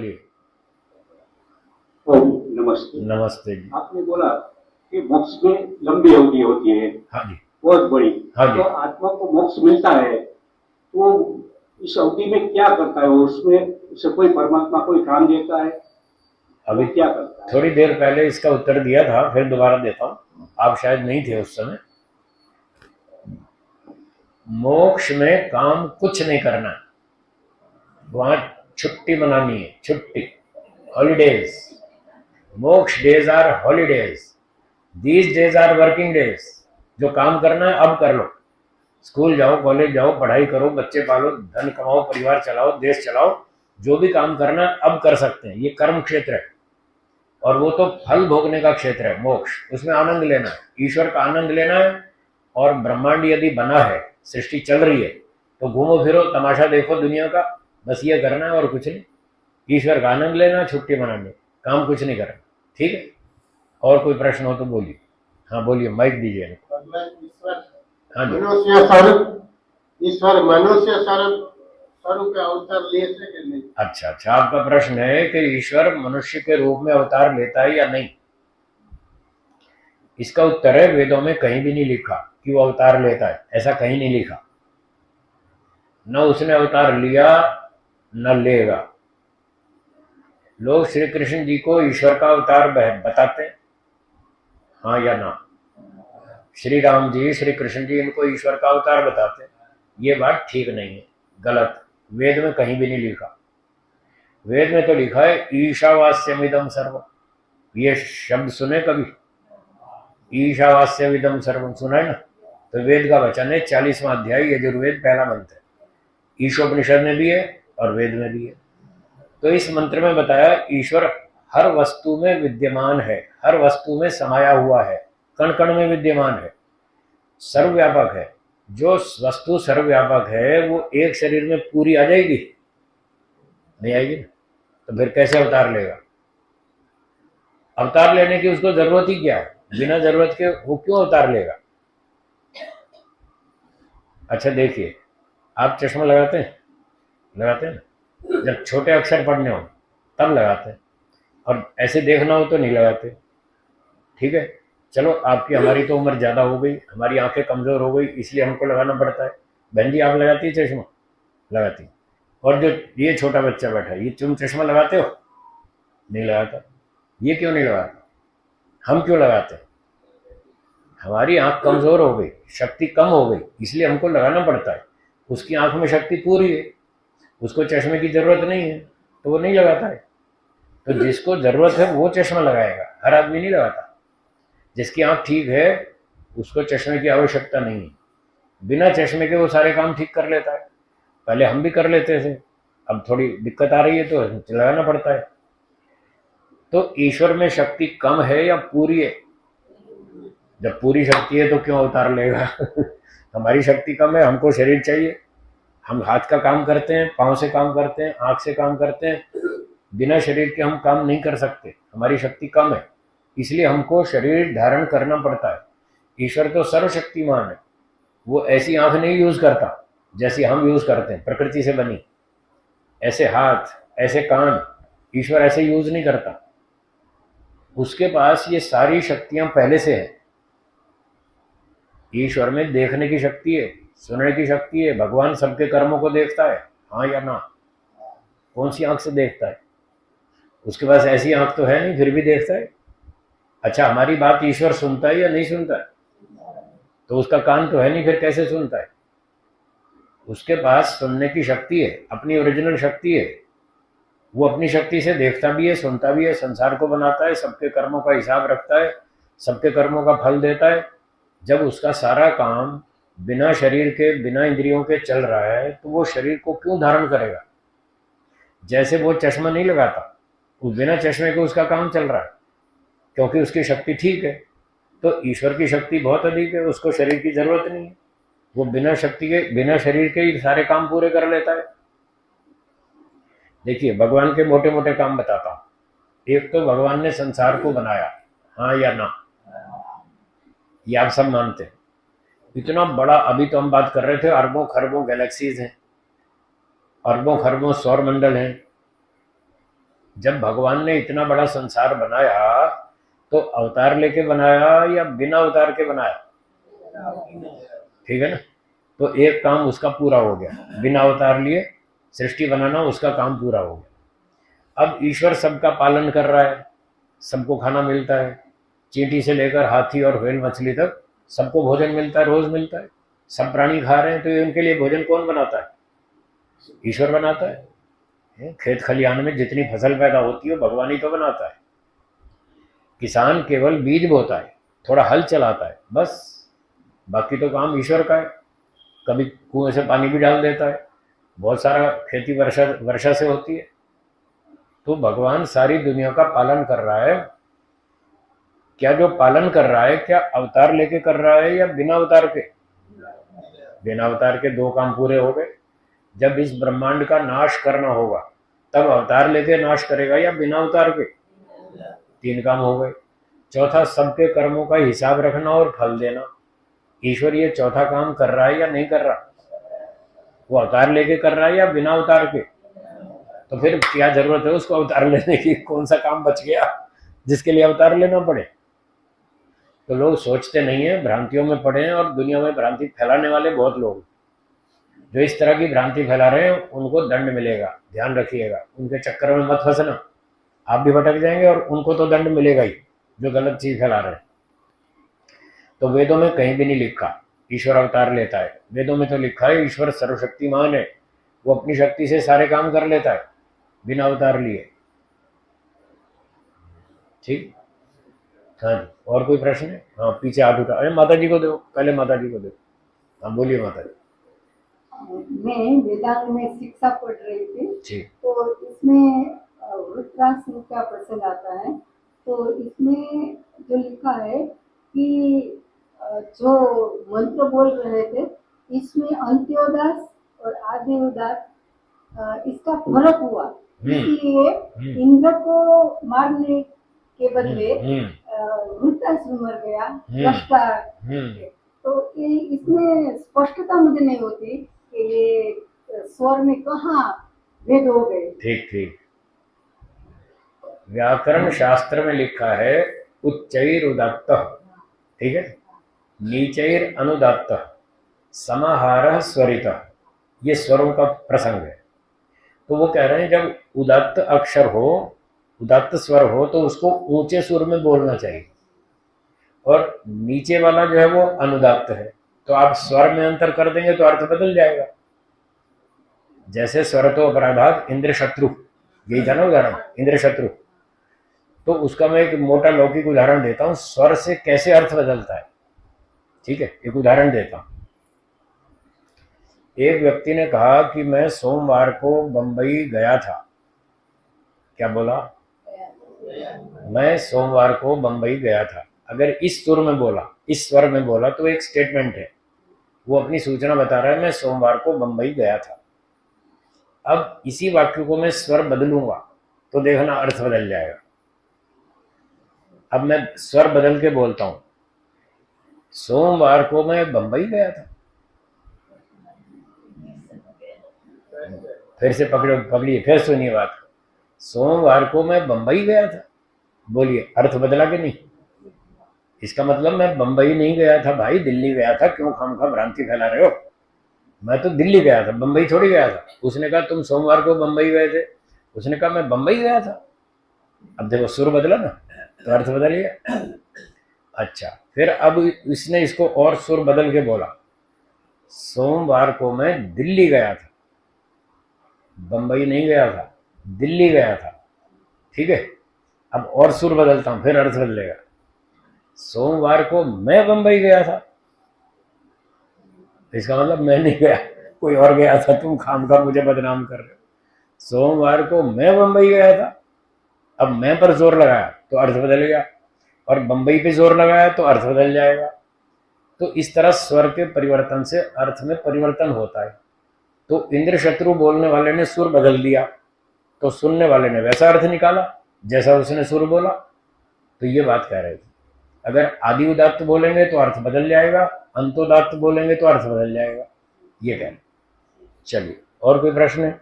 बोलिए। नमस्ते। नमस्ते जी। आपने बोला कि मोक्ष में लंबी अवधि होती है, हाँ जी। बहुत बड़ी। हाँ जी। तो आत्मा को मोक्ष मिलता है तो इस अवधि में क्या करता है वो? उसमें उसे कोई परमात्मा कोई काम देता है? अभी वो क्या करता है? थोड़ी देर पहले इसका उत्तर दिया था, फिर दोबारा देता हूँ, आप शायद नहीं थे उस समय। मोक्ष में काम कुछ नहीं करना है, वहां छुट्टी मनानी है, छुट्टी, हॉलीडेज। मोक्ष days are holidays, these days are working days. जो काम करना है अब कर लो, स्कूल जाओ, कॉलेज जाओ, पढ़ाई करो, बच्चे पालो, धन कमाओ, परिवार चलाओ, देश चलाओ, जो भी काम करना है अब कर सकते हैं। ये कर्म क्षेत्र है, और वो तो फल भोगने का क्षेत्र है मोक्ष। उसमें आनंद लेना है, ईश्वर का आनंद लेना है। और ब्रह्मांड यदि बना है, सृष्टि चल रही है, तो घूमो फिरो, तमाशा देखो दुनिया का, बस ये करना है और कुछ नहीं। ईश्वर का आनंद लेना, छुट्टी मनानी, काम कुछ नहीं करना। ठीक है, और कोई प्रश्न हो तो बोलिए। हाँ बोलिए, माइक दीजिए। हाँ जी। मनुष्य स्वरूप ईश्वर मनुष्य स्वरूप का अवतार ले सके नहीं? अच्छा, आपका प्रश्न है कि ईश्वर मनुष्य के रूप में अवतार लेता है या नहीं। इसका उत्तर है, वेदों में कहीं भी नहीं लिखा कि वो अवतार लेता है, ऐसा कहीं नहीं लिखा। न उसने अवतार लिया न लेगा। लोग श्री कृष्ण जी को ईश्वर का अवतार बताते हैं, हाँ या ना। श्री राम जी, श्री कृष्ण जी इनको ईश्वर का अवतार बताते हैं। ये बात ठीक नहीं है, गलत। वेद में कहीं भी नहीं लिखा। वेद में तो लिखा है ईशावास्यमिदम सर्व। ये शब्द सुने कभी? ईशावास्यमिदम सर्वम सुना है ना? तो वेद का वचन है, 40वां अध्याय, यजुर्वेद, पहला मंत्र है। ईशोपनिषद में भी है और वेद में भी है। तो इस मंत्र में बताया ईश्वर हर वस्तु में विद्यमान है, हर वस्तु में समाया हुआ है, कण कण में विद्यमान है, सर्वव्यापक है। जो वस्तु सर्वव्यापक है वो एक शरीर में पूरी आ जाएगी? नहीं आएगी ना। तो फिर कैसे अवतार लेगा? अवतार लेने की उसको जरूरत ही क्या है? बिना जरूरत के वो क्यों अवतार लेगा? अच्छा देखिए, आप चश्मा लगाते हैं? लगाते हैं ना? जब छोटे अक्षर पढ़ने हो तब लगाते हैं, और ऐसे देखना हो तो नहीं लगाते। ठीक है, चलो आपकी हमारी तो उम्र ज़्यादा हो गई, हमारी आंखें कमज़ोर हो गई, इसलिए हमको लगाना पड़ता है। बहन जी, आप लगाती है चश्मा? लगाती। और जो ये छोटा बच्चा बैठा है, ये तुम चश्मा लगाते हो? नहीं लगाता। ये क्यों नहीं लगाता? हम क्यों लगाते? हमारी आंख कमज़ोर हो गई, शक्ति कम हो गई, इसलिए हमको लगाना पड़ता है। उसकी आंख में शक्ति पूरी है, उसको चश्मे की ज़रूरत नहीं है, तो वो नहीं लगाता है। तो जिसको ज़रूरत है वो चश्मा लगाएगा, हर आदमी नहीं लगाता। जिसकी आंख ठीक है उसको चश्मे की आवश्यकता नहीं है, बिना चश्मे के वो सारे काम ठीक कर लेता है। पहले हम भी कर लेते थे, अब थोड़ी दिक्कत आ रही है तो लगाना पड़ता है। तो ईश्वर में शक्ति कम है या पूरी है? जब पूरी शक्ति है तो क्यों अवतार लेगा? हमारी शक्ति कम है, हमको शरीर चाहिए, हम हाथ का काम करते हैं, पाँव से काम करते हैं, आँख से काम करते हैं, बिना शरीर के हम काम नहीं कर सकते, हमारी शक्ति कम है, इसलिए हमको शरीर धारण करना पड़ता है। ईश्वर तो सर्वशक्तिमान है, वो ऐसी आंख नहीं यूज करता जैसी हम यूज करते हैं, प्रकृति से बनी। ऐसे हाथ, ऐसे कान ईश्वर ऐसे यूज नहीं करता। उसके पास ये सारी शक्तियां पहले से है। ईश्वर में देखने की शक्ति है, सुनने की शक्ति है, भगवान सबके कर्मों को देखता है, हाँ या ना? कौन सी आंख से देखता है? उसके पास ऐसी आंख तो है नहीं, फिर भी देखता है। अच्छा, हमारी बात ईश्वर सुनता है या नहीं सुनता है? तो उसका कान तो है नहीं, फिर कैसे सुनता है? उसके पास सुनने की शक्ति है, अपनी ओरिजिनल शक्ति है। वो अपनी शक्ति से देखता भी है, सुनता भी है, संसार को बनाता है, सबके कर्मों का हिसाब रखता है, सबके कर्मों का फल देता है। जब उसका सारा काम बिना शरीर के, बिना इंद्रियों के चल रहा है, तो वो शरीर को क्यों धारण करेगा? जैसे वो चश्मा नहीं लगाता, वो बिना चश्मे के उसका काम चल रहा है, क्योंकि उसकी शक्ति ठीक है। तो ईश्वर की शक्ति बहुत अधिक है, उसको शरीर की जरूरत नहीं है, वो बिना शक्ति के, बिना शरीर के ही सारे काम पूरे कर लेता है। देखिए, भगवान के मोटे मोटे काम बताता हूं। एक तो भगवान ने संसार को बनाया, हाँ या ना? ये आप सब मानते हैं। इतना बड़ा, अभी तो हम बात कर रहे थे अरबों खरबों गैलेक्सीज हैं, अरबों खरबों सौर मंडल हैं, जब भगवान ने इतना बड़ा संसार बनाया तो अवतार लेके बनाया या बिना अवतार के बनाया? ठीक है ना। तो एक काम उसका पूरा हो गया, बिना अवतार लिए सृष्टि बनाना, उसका काम पूरा हो गया। अब ईश्वर सबका पालन कर रहा है, सबको खाना मिलता है, चींटी से लेकर हाथी और व्हेल मछली तक सबको भोजन मिलता है, रोज मिलता है, सब प्राणी खा रहे हैं। तो ये उनके लिए भोजन कौन बनाता है? ईश्वर बनाता है। खेत खलिहान में जितनी फसल पैदा होती है भगवान ही तो बनाता है। किसान केवल बीज बोता है, थोड़ा हल चलाता है, बस, बाकी तो काम ईश्वर का है। कभी कुएं से पानी भी डाल देता है, बहुत सारा खेती वर्षा वर्षा से होती है। तो भगवान सारी दुनिया का पालन कर रहा है। क्या जो पालन कर रहा है क्या अवतार लेके कर रहा है या बिना अवतार के? बिना अवतार के दो काम पूरे हो गए। जब इस ब्रह्मांड का नाश करना होगा तब अवतार लेके नाश करेगा या बिना अवतार के? तीन काम हो गए। चौथा, सबके कर्मों का हिसाब रखना और फल देना। ईश्वर ये चौथा काम कर रहा है या नहीं कर रहा? वो अवतार लेके कर रहा है या बिना अवतार के? तो फिर क्या जरूरत है उसको अवतार लेने की? कौन सा काम बच गया जिसके लिए अवतार लेना पड़े? तो लोग सोचते नहीं है, भ्रांतियों में पड़े हैं, और दुनिया में भ्रांति फैलाने वाले बहुत लोग जो इस तरह की भ्रांति फैला रहे हैं उनको दंड मिलेगा, ध्यान रखिएगा। उनके चक्कर में मत फंसना, आप भी भटक जाएंगे और उनको तो दंड मिलेगा ही जो गलत चीज फैला रहे हैं। तो वेदों में कहीं भी नहीं लिखा ईश्वर अवतार लेता है। वेदों में तो लिखा है ईश्वर सर्वशक्तिमान है, वो अपनी शक्ति से सारे काम कर लेता है बिना अवतार लिए। ठीक, हाँ जी। और कोई प्रश्न है? हाँ, पीछे हाथ उठा। अरे माता जी को दो, पहले माता जी को दो। हाँ बोलिए माता जी। मैं वेदांत में शिक्षा पढ़ रही थी, जी। तो इसमें वृत्रासुर का प्रसंग आता है। तो इसमें जो लिखा है कि जो मंत्र बोल रहे थे इसमें अंत्योदास और आदि उदास इसका फर्क हुआ, इसलिए इंद्र को मारने के बदले वृत्रासुर मर गया, दृष्टा। तो ये इसमें स्पष्टता मुझे नहीं होती कि ये स्वर में कहाँ भेद हो गए। ठीक ठीक। व्याकरण शास्त्र में लिखा है उच्चैर उदात्त, ठीक है, नीचैर अनुदात्त, समाहारः स्वरितः, ये स्वरों का प्रसंग है। तो वो कह रहे हैं जब उदात्त अक्षर हो, उदात्त स्वर हो, तो उसको ऊंचे सुर में बोलना चाहिए, और नीचे वाला जो है वो अनुदात्त है। तो आप स्वर में अंतर कर देंगे तो अर्थ बदल जाएगा। जैसे स्वरतो अपराधात इंद्र शत्रु, यही था ना उदाहरण, इंद्र शत्रु। तो उसका मैं एक मोटा लौकिक उदाहरण देता हूं, स्वर से कैसे अर्थ बदलता है। ठीक है, एक उदाहरण देता हूं। एक व्यक्ति ने कहा कि मैं सोमवार को बंबई गया था। क्या बोला? मैं सोमवार को बंबई गया था। अगर इस सुर में बोला, इस स्वर में बोला, तो एक स्टेटमेंट है, वो अपनी सूचना बता रहा है मैं सोमवार को बंबई गया था। अब इसी वाक्य को मैं स्वर बदलूंगा तो देखना अर्थ बदल जाएगा। अब मैं स्वर बदल के बोलता हूं, सोमवार को मैं बंबई गया था। फिर से पकड़िए, फिर सुनिए बात। सोमवार को मैं बंबई गया था, बोलिए अर्थ बदला कि नहीं? इसका मतलब मैं बंबई नहीं गया था भाई, दिल्ली गया था। क्यों खामखा भ्रांति फैला रहे हो? मैं तो दिल्ली गया था, बंबई थोड़ी गया था। उसने कहा तुम सोमवार को बंबई गए थे, उसने कहा मैं बंबई गया था। अब देखो सुर बदला ना, तो अर्थ बदल गया। अच्छा, फिर अब इसने इसको और सुर बदल के बोला, सोमवार को मैं दिल्ली गया था, बंबई नहीं गया था, दिल्ली गया था। ठीक है, अब और सुर बदलता हूं, फिर अर्थ बदलेगा। सोमवार को मैं बंबई गया था, इसका मतलब मैं नहीं गया, कोई और गया था, तुम खामखा मुझे बदनाम कर रहे हो। सोमवार को मैं बंबई गया था, अब मैं पर जोर लगाया तो अर्थ बदल गया, और बंबई पे जोर लगाया तो अर्थ बदल जाएगा। तो इस तरह स्वर के परिवर्तन से अर्थ में परिवर्तन होता है। तो इंद्र शत्रु बोलने वाले ने सुर बदल दिया, तो सुनने वाले ने वैसा अर्थ निकाला जैसा उसने सुर बोला। तो ये बात कह रहे थे, अगर आदि उदात्त बोलेंगे तो अर्थ बदल जाएगा, अंतोदात्त बोलेंगे तो अर्थ बदल जाएगा, ये कह रहे। चलिए, और कोई प्रश्न है?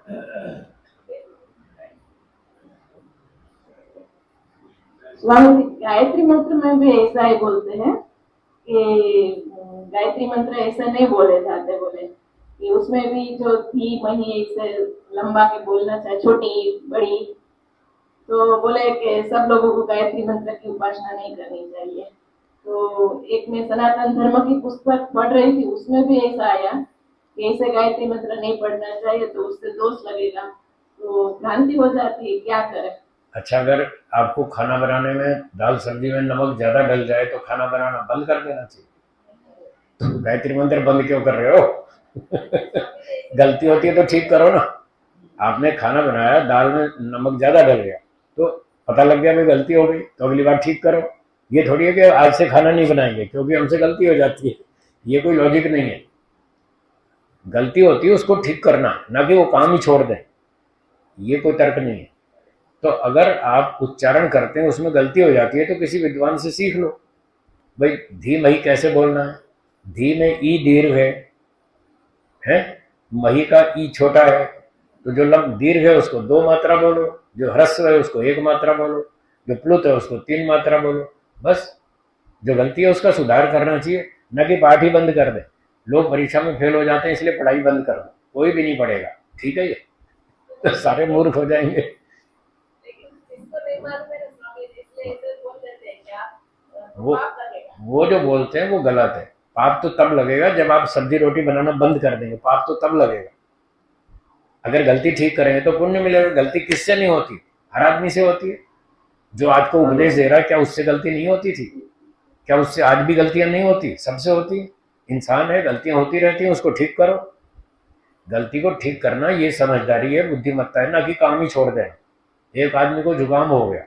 स्वामी गायत्री मंत्र में भी ऐसा ही बोलते हैं कि गायत्री मंत्र ऐसे नहीं बोले जाते, बोले कि उसमें भी जो थी मही ऐसे लंबा के बोलना चाहिए, छोटी बड़ी। तो बोले कि सब लोगों को गायत्री मंत्र की उपासना नहीं करनी चाहिए। तो एक मैं सनातन धर्म की पुस्तक पढ़ रही थी, उसमें भी ऐसा आया कि ऐसे गायत्री मंत्र नहीं पढ़ना चाहिए, तो उससे दोष लगेगा, तो भ्रांति हो जाती है, क्या करें। अच्छा, अगर आपको खाना बनाने में दाल सब्जी में नमक ज्यादा डल जाए तो खाना बनाना बंद कर देना चाहिए। तो गायत्री मंत्र बंद क्यों कर रहे हो? गलती होती है तो ठीक करो ना। आपने खाना बनाया, दाल में नमक ज्यादा डल गया, तो पता लग गया भाई गलती हो गई, तो अगली बार ठीक करो। ये थोड़ी है कि आज से खाना नहीं बनाएंगे क्योंकि हमसे गलती हो जाती है, ये कोई लॉजिक नहीं है। गलती होती है उसको ठीक करना, ना कि वो काम ही छोड़ दें, ये कोई तर्क नहीं है। तो अगर आप उच्चारण करते हैं उसमें गलती हो जाती है तो किसी विद्वान से सीख लो, भाई धी मही कैसे बोलना है। धी में ई दीर्घ है, मही का ई छोटा है, तो जो लंब दीर्घ है उसको 2 मात्रा बोलो, जो ह्रस्व है उसको 1 मात्रा बोलो, जो प्लुत है उसको 3 मात्रा बोलो। बस जो गलती है उसका सुधार करना चाहिए, न कि पाठ ही बंद कर दे। लोग परीक्षा में फेल हो जाते हैं इसलिए पढ़ाई बंद कर दो, कोई भी नहीं पढ़ेगा, ठीक है, ये तो सारे मूर्ख हो जाएंगे। वो जो बोलते हैं वो गलत है। पाप तो तब लगेगा जब आप सब्जी रोटी बनाना बंद कर देंगे, पाप तो तब लगेगा। अगर गलती ठीक करेंगे तो पुण्य मिलेगा। गलती किससे नहीं होती? हर आदमी से होती है। जो आज को उपदेश दे रहा है, क्या उससे गलती नहीं होती थी? क्या उससे आज भी गलतियां नहीं होती? सबसे होती है। इंसान है, गलतियां होती रहती हैं, उसको ठीक करो। गलती को ठीक करना ये समझदारी है, बुद्धिमत्ता है, ना कि काम ही छोड़ देना। एक आदमी को जुकाम हो गया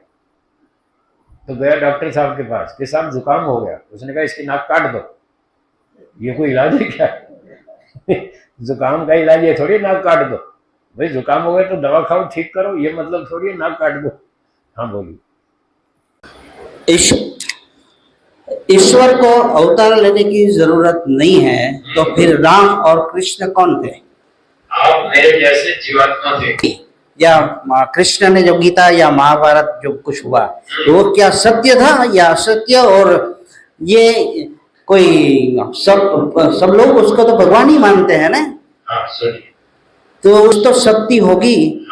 तो गया डॉक्टर साहब के पास कि साहब जुकाम हो गया, उसने कहा इसकी नाक काट दो। ये कोई इलाज है क्या? जुकाम का इलाज ये थोड़ी नाक काट दो। भाई जुकाम हो गया तो दवा खाओ, ठीक करो, ये मतलब थोड़ी नाक काट दो। हाँ बोलिए। ईश्वर को अवतार लेने की जरूरत नहीं है, तो फिर राम और कृष्ण कौन थे? आप मेरे जैसे जीवात्मा थे। या कृष्ण ने जो गीता या महाभारत जो कुछ हुआ, तो वो क्या सत्य था या असत्य? और ये कोई सब लोग उसको तो भगवान ही मानते हैं ना। हाँ, तो उस तो शक्ति होगी।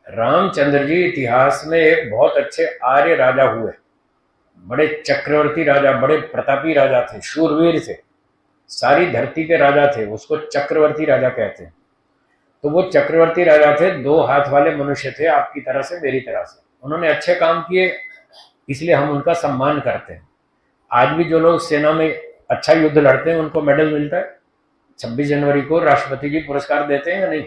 रामचंद्र जी इतिहास में एक बहुत अच्छे आर्य राजा हुए, बड़े चक्रवर्ती राजा, बड़े प्रतापी राजा थे, शूरवीर थे, सारी धरती के राजा थे, उसको चक्रवर्ती राजा कहते हैं। तो वो चक्रवर्ती राजा थे, 2 हाथ वाले मनुष्य थे, आपकी तरह से मेरी तरह से। उन्होंने अच्छे काम किए, इसलिए हम उनका सम्मान करते हैं। आज भी जो लोग सेना में अच्छा युद्ध लड़ते हैं उनको मेडल मिलता है। 26 जनवरी को राष्ट्रपति जी पुरस्कार देते हैं या नहीं?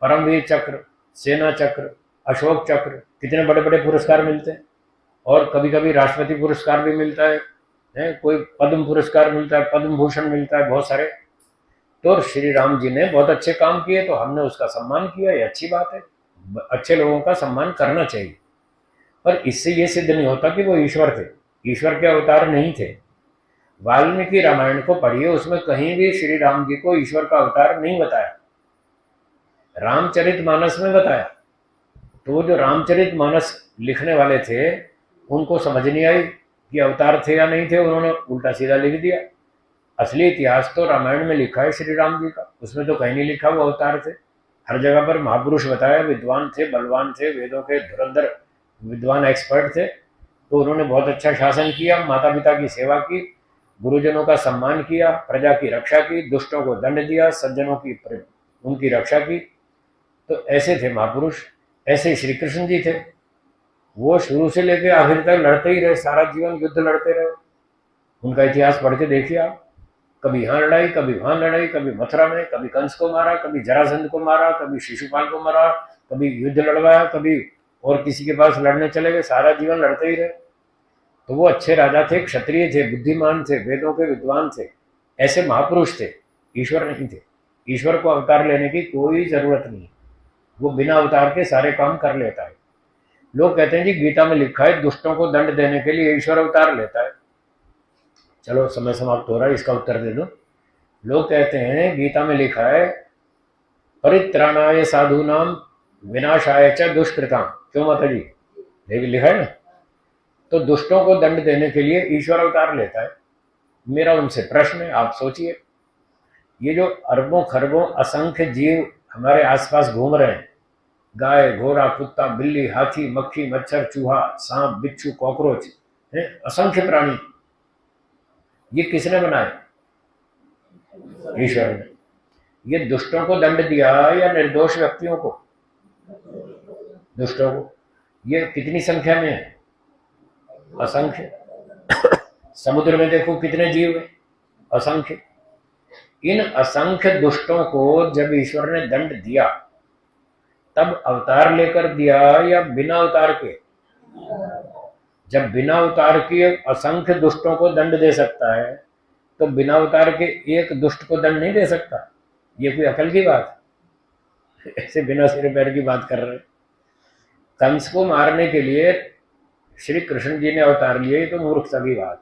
परमवीर चक्र, सेना चक्र, अशोक चक्र, कितने बड़े बड़े पुरस्कार मिलते हैं। और कभी कभी राष्ट्रपति पुरस्कार भी मिलता है, कोई पद्म पुरस्कार मिलता है, पद्म भूषण मिलता है, बहुत सारे। तो श्री राम जी ने बहुत अच्छे काम किए तो हमने उसका सम्मान किया, ये अच्छी बात है। अच्छे लोगों का सम्मान करना चाहिए, पर इससे ये सिद्ध नहीं होता कि वो ईश्वर थे। ईश्वर के अवतार नहीं थे। वाल्मीकि रामायण को पढ़िए, उसमें कहीं भी श्री राम जी को ईश्वर का अवतार नहीं बताया, रामचरितमानस में बताया। तो जो रामचरितमानस लिखने वाले थे उनको समझ नहीं आई कि अवतार थे या नहीं थे, उन्होंने उल्टा सीधा लिख दिया। असली इतिहास तो रामायण में लिखा है श्री राम जी का, उसमें तो कहीं नहीं लिखा वो अवतार थे। हर जगह पर महापुरुष बताया, विद्वान थे, बलवान थे, वेदों के धुरंधर विद्वान एक्सपर्ट थे। तो उन्होंने बहुत अच्छा शासन किया, माता पिता की सेवा की, गुरुजनों का सम्मान किया, प्रजा की रक्षा की, दुष्टों को दंड दिया, सज्जनों की उनकी रक्षा की। तो ऐसे थे महापुरुष। ऐसे श्री कृष्ण जी थे, वो शुरू से लेकर आखिर तक लड़ते ही रहे, सारा जीवन युद्ध लड़ते रहे। उनका इतिहास पढ़ के देखिए आप, कभी यहाँ लड़ाई, कभी वहां लड़ाई, कभी मथुरा में, कभी कंस को मारा, कभी जरासंध को मारा, कभी शिशुपाल को मारा, कभी युद्ध लड़वाया, कभी और किसी के पास लड़ने चले गए, सारा जीवन लड़ते ही रहे। तो वो अच्छे राजा थे, क्षत्रिय थे, बुद्धिमान थे, वेदों के विद्वान थे, ऐसे महापुरुष थे। ईश्वर नहीं थे। ईश्वर को अवतार लेने की कोई जरूरत नहीं, वो बिना अवतार के सारे काम कर लेता है। लोग कहते हैं जी गीता में लिखा है दुष्टों को दंड देने के लिए ईश्वर अवतार लेता है। चलो समय समाप्त हो रहा है, इसका उत्तर दे दो। लोग कहते हैं गीता में लिखा है परित्राणाय साधूनाम विनाशाय च दुष्कृताम। क्यों माता जी, लिखा है ना। तो दुष्टों को दंड देने के लिए ईश्वर अवतार लेता है। मेरा उनसे प्रश्न है, आप सोचिए, ये जो अरबों खरबों असंख्य जीव हमारे आसपास घूम रहे हैं, गाय, घोड़ा, कुत्ता, बिल्ली, हाथी, मक्खी, मच्छर, चूहा, सांप, बिच्छू, कॉकरोच, है असंख्य प्राणी, ये किसने बनाए? ईश्वर ने। ये दुष्टों को दंड दिया या निर्दोष व्यक्तियों को? दुष्टों को। ये कितनी संख्या में है? असंख्य। समुद्र में देखो कितने जीव हैं, असंख्य। इन असंख्य दुष्टों को जब ईश्वर ने दंड दिया, तब अवतार लेकर दिया या बिना अवतार के? जब बिना अवतार के असंख्य दुष्टों को दंड दे सकता है, तो बिना अवतार के एक दुष्ट को दंड नहीं दे सकता? ये कोई अकल की बात? ऐसे बिना सिर पैर की बात कर रहे। कंस को मारने के लिए श्री कृष्ण जी ने अवतार लिए, ये तो मूर्खता की बात।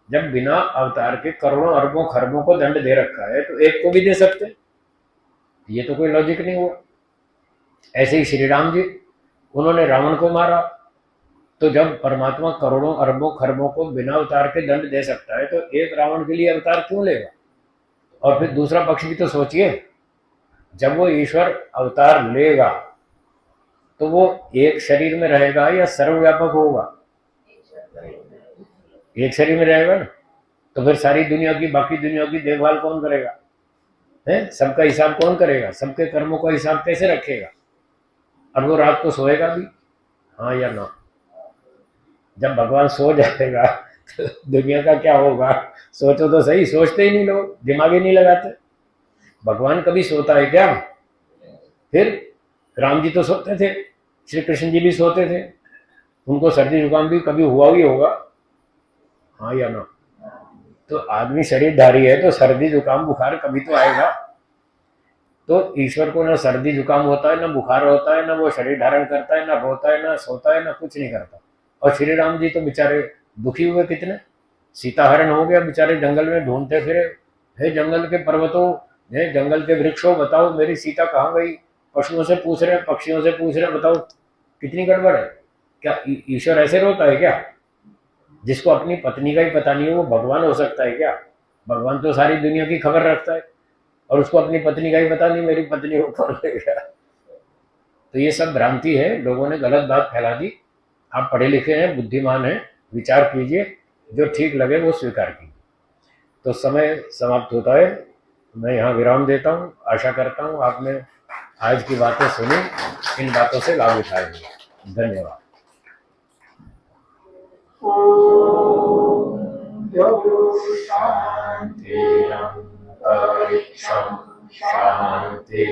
जब बिना अवतार के करोड़ों अरबों खरबों को दंड दे रखा है, तो एक को भी दे सकते? ये तो कोई लॉजिक नहीं हुआ। ऐसे ही श्री राम जी, उन्होंने रावण को मारा, तो जब परमात्मा करोड़ों अरबों खरबों को बिना अवतार के दंड दे सकता है, तो एक रावण के लिए अवतार क्यों लेगा? और फिर दूसरा पक्ष भी तो सोचिए, जब वो ईश्वर अवतार लेगा तो वो एक शरीर में रहेगा या सर्वव्यापक होगा? एक शरीर में रहेगा ना। तो फिर सारी दुनिया की, बाकी दुनिया की देखभाल कौन करेगा? है, सबका हिसाब कौन करेगा? सबके कर्मों का हिसाब कैसे रखेगा? और वो रात को सोएगा भी, हाँ या ना? जब भगवान सो जाएगा तो दुनिया का क्या होगा? सोचो तो सही। सोचते ही नहीं लोग, दिमाग ही नहीं लगाते। भगवान कभी सोता है क्या? फिर राम जी तो सोते थे, श्री कृष्ण जी भी सोते थे, उनको सर्दी जुकाम भी कभी हुआ ही होगा, हाँ या ना? तो आदमी शरीरधारी है, तो सर्दी जुकाम बुखार कभी तो आएगा। तो ईश्वर को ना सर्दी जुकाम होता है, ना बुखार होता है, ना वो शरीर धारण करता है, ना रोता है, ना सोता है, ना कुछ नहीं करता। और श्री राम जी तो बेचारे दुखी हुए कितने, सीता हरण हो गया, बेचारे जंगल में ढूंढते फिरे, हे जंगल के पर्वतों, हे जंगल के वृक्षों, बताओ मेरी सीता कहाँ गई? पशुओं से पूछ रहे, पक्षियों से पूछ रहे, बताओ कितनी गड़बड़ है। क्या ईश्वर ऐसे रोता है क्या? जिसको अपनी पत्नी का ही पता नहीं है, वो भगवान हो सकता है क्या? भगवान तो सारी दुनिया की खबर रखता है, और उसको अपनी पत्नी का ही पता नहीं, मेरी पत्नी को कौन लेगा? तो ये सब भ्रांति है, लोगों ने गलत बात फैला दी। आप पढ़े लिखे हैं, बुद्धिमान हैं, विचार कीजिए, जो ठीक लगे वो स्वीकार कीजिए। तो समय समाप्त होता है, मैं यहाँ विराम देता हूँ। आशा करता हूँ आपने आज की बातें सुनी, इन बातों से लाभ उठाएंगे। धन्यवाद। शांति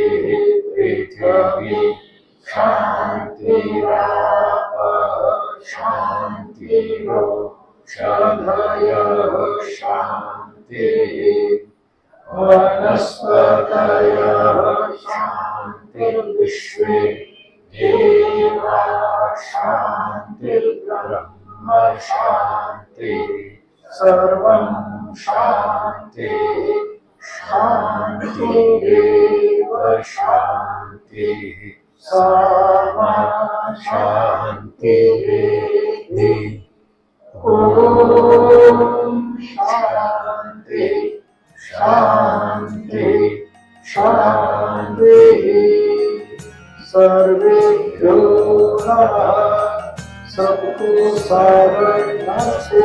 पृथ्वी शांतिरोषधयः शांति वनस्पतयः शांतिर्विश्वे देवाः शांतिर्ब्रह्म शांति सर्वं शांति शांतिरेव शांतिः सामा शांतिरेधि। ओम शांति शांति शांति। सर्वेभ्यो नमः। सबको सावधान से